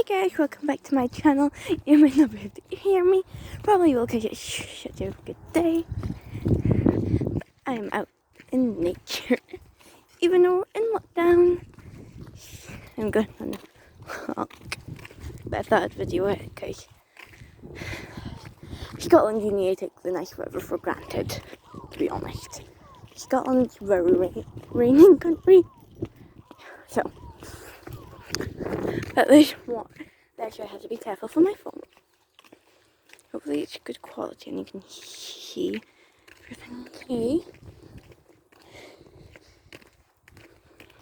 guys, welcome back to my channel. You might not be able to hear me, probably will because it's such a good day. But I'm out in nature, even though we're in lockdown. I'm going on a walk, but I thought I'd video it because Scotland, you need to take the nice weather for granted, to be honest. Scotland's very raining country, so at least what. Actually, I have to be careful for my phone. Hopefully it's good quality and you can see everything okay.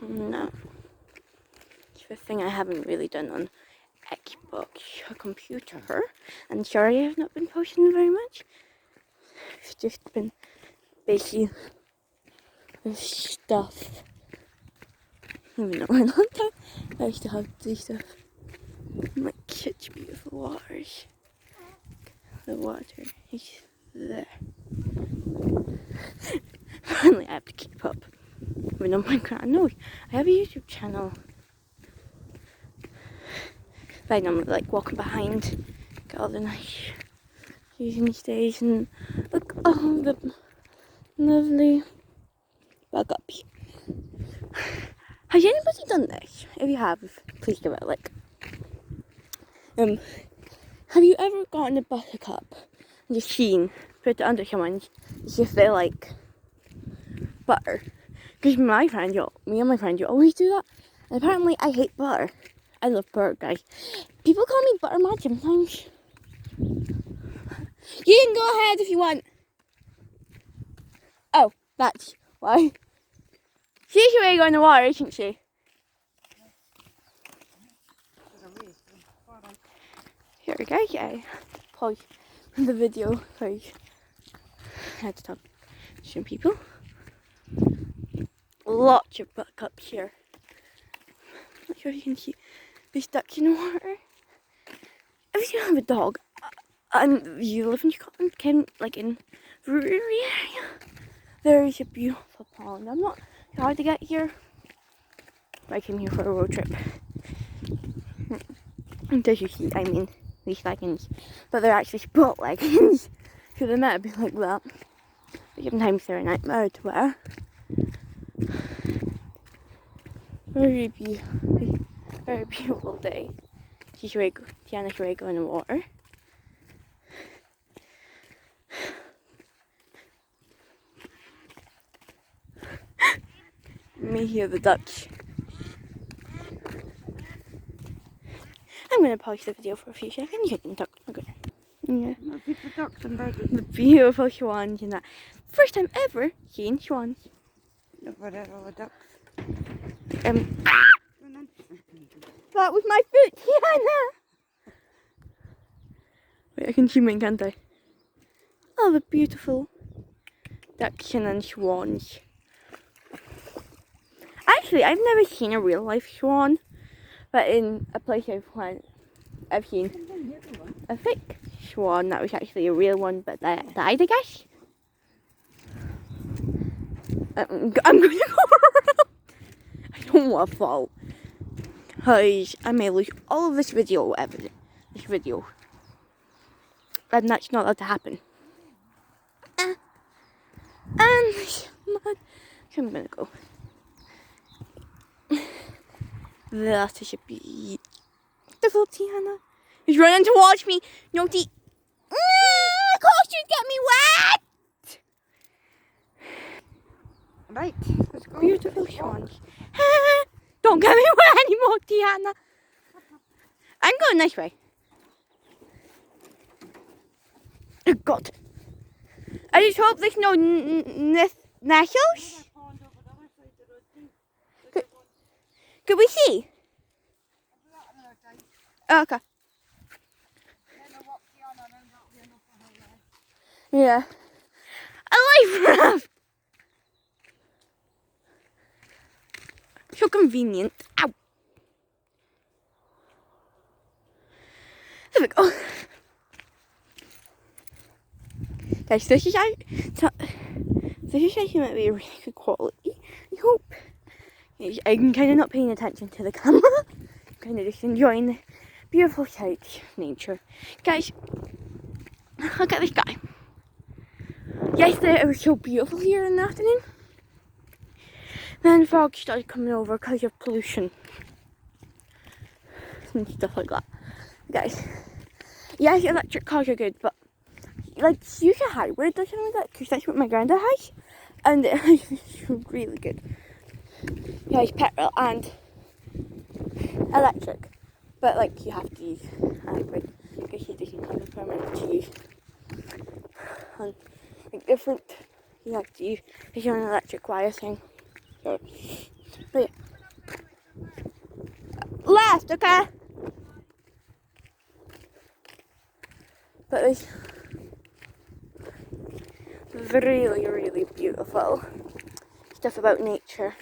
No. It's the thing I haven't really done on Xbox or computer. And sorry I have not been posting very much. It's just been busy with stuff. Even though we're not done, I still have to do stuff. Like such beautiful waters. The water is there. Finally, I have to keep up with Minecraft. No, I have a YouTube channel. But I normally like walking behind, get all the nice views these days, and look all the lovely bug up. Has anybody done this? If you have, please give it a like. Have you ever gotten a buttercup and just put it under someone's as if they like butter? Because me and my friend, you always do that. And apparently I hate butter. I love butter, guys. People call me butter mad sometimes. You can go ahead if you want. Oh, that's why. She's ready to go in the water, isn't she? Here we go, yeah. Pause the video because I had to talk to some people. Lots of buttercups here. Not sure if you can see. They're stuck in the water. If you have a dog and you live in Scotland, like in the rural area, there is a beautiful pond. I'm not sure how to get here. I came here for a road trip. And as you see, I mean, these leggings, but they're actually sport leggings, so they might be like that, but sometimes they're a nightmare to wear. Very beautiful day. Tiana's ready to go in the water. Me hear the ducks. I'm going to pause the video for a few seconds. You can talk. Okay. Yeah. The beautiful swans and that. First time ever seeing swans. That was my foot, Tiana! Wait, I can zoom in, can't I? Oh, the beautiful ducks and swans. Actually, I've never seen a real life swan. But in a place I've seen a fake swan that was actually a real one, but that died, I guess. I'm going to go around. I don't want to fall, because I may lose all of this video evidence. And that's not allowed to happen. And I'm going to go. That is a beautiful Tiana. He's running to watch me. No, of course you get me wet. Right, let's go. Beautiful swans. Don't get me wet anymore, Tiana. I'm going this way. Oh God. I just hope there's no nettles. Could we see? Oh, okay. Yeah. A life raft! So convenient. Ow! There we go. Guys, this is actually might be a really good quality. I hope. I'm kind of not paying attention to the camera. I'm kind of just enjoying the Beautiful sight, nature. Guys, look at this guy. Yesterday it was so beautiful here in the afternoon. Then frogs started coming over because of pollution and stuff like that. Guys, yes, electric cars are good, but like use a hybrid or something like that, because that's what my granddad has, and it's really good. Yeah, it's petrol and electric, but like you have to use hybrid because he doesn't have a permit to use. And like different, you have to use his own electric wire thing. So, but yeah. Left, okay. But it's really, really beautiful stuff about nature.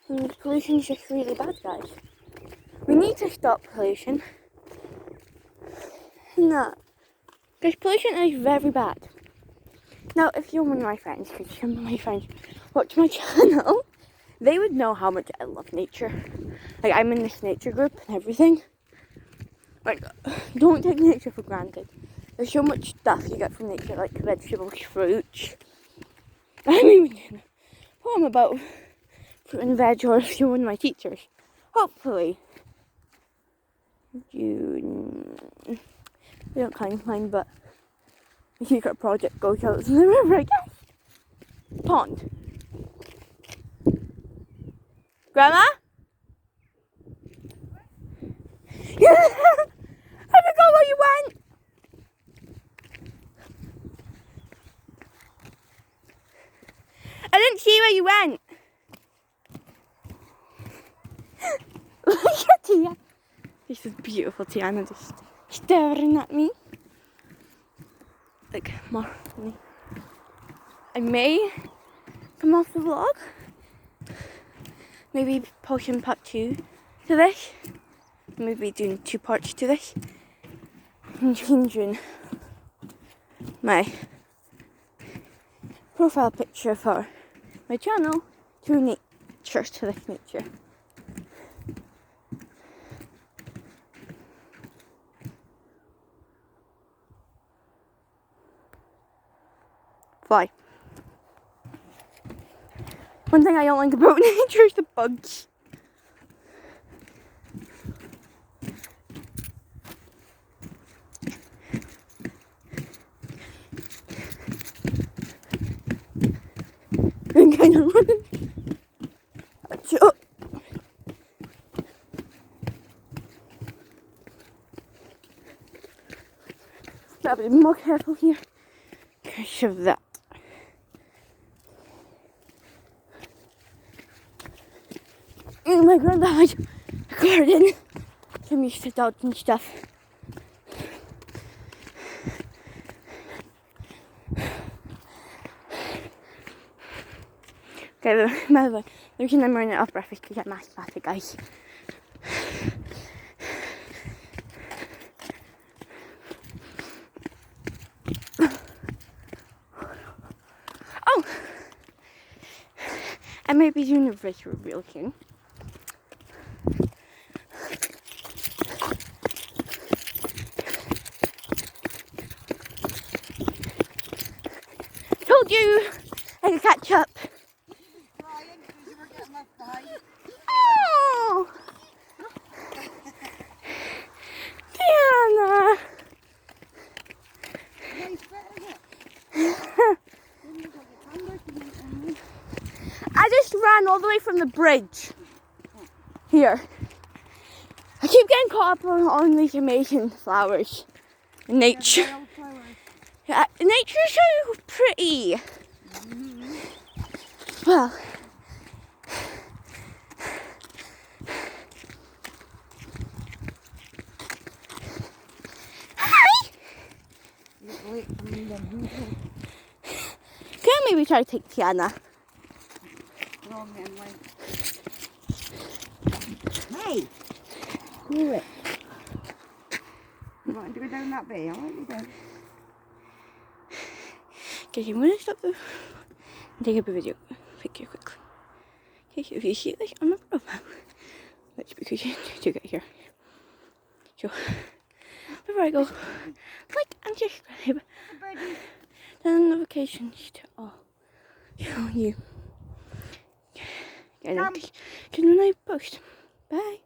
And pollution is just really bad, guys. We need to stop pollution. No, because pollution is very bad. Now, if you're one of my friends, because some of my friends watch my channel, they would know how much I love nature. Like, I'm in this nature group and everything. Like, don't take nature for granted. There's so much stuff you get from nature, like vegetables, fruits. I'm even doing a poem about fruit and veg, or if you're one of my teachers. Hopefully. You don't kind mine, but the secret project goes out in the river, I guess. Pond. Grandma? I forgot where you went. I didn't see where you went. Look at Tia. This is beautiful, Tiana, just staring at me. Like, more. I may come off the vlog. Maybe posting part 2 to this. Maybe doing 2 parts to this. And changing my profile picture for my channel to nature, to this nature. Fly. One thing I don't like about nature is the bugs. I'm kind of running. Gotta be more careful here because of that. And my granddad has a garden. So I'm used to dogs and stuff. Okay, the reason I'm running out of breath is because I'm asthmatic, guys. Oh! I may be doing a visual real soon. Told you I could catch up. Oh! Diana! I just ran all the way from the bridge here. I keep getting caught up on these amazing flowers in nature. Yeah, nature's so pretty. Well, hi. Can I maybe try to take Tiana? Hey, cool it. You want to go down that way? I want you down. Okay, I'm gonna stop and take up a video picture quickly. Okay, if you see this on my profile, that's because you took it here. So, before I go, like and subscribe, turn on notifications to all. So you get notifications when I post. Bye.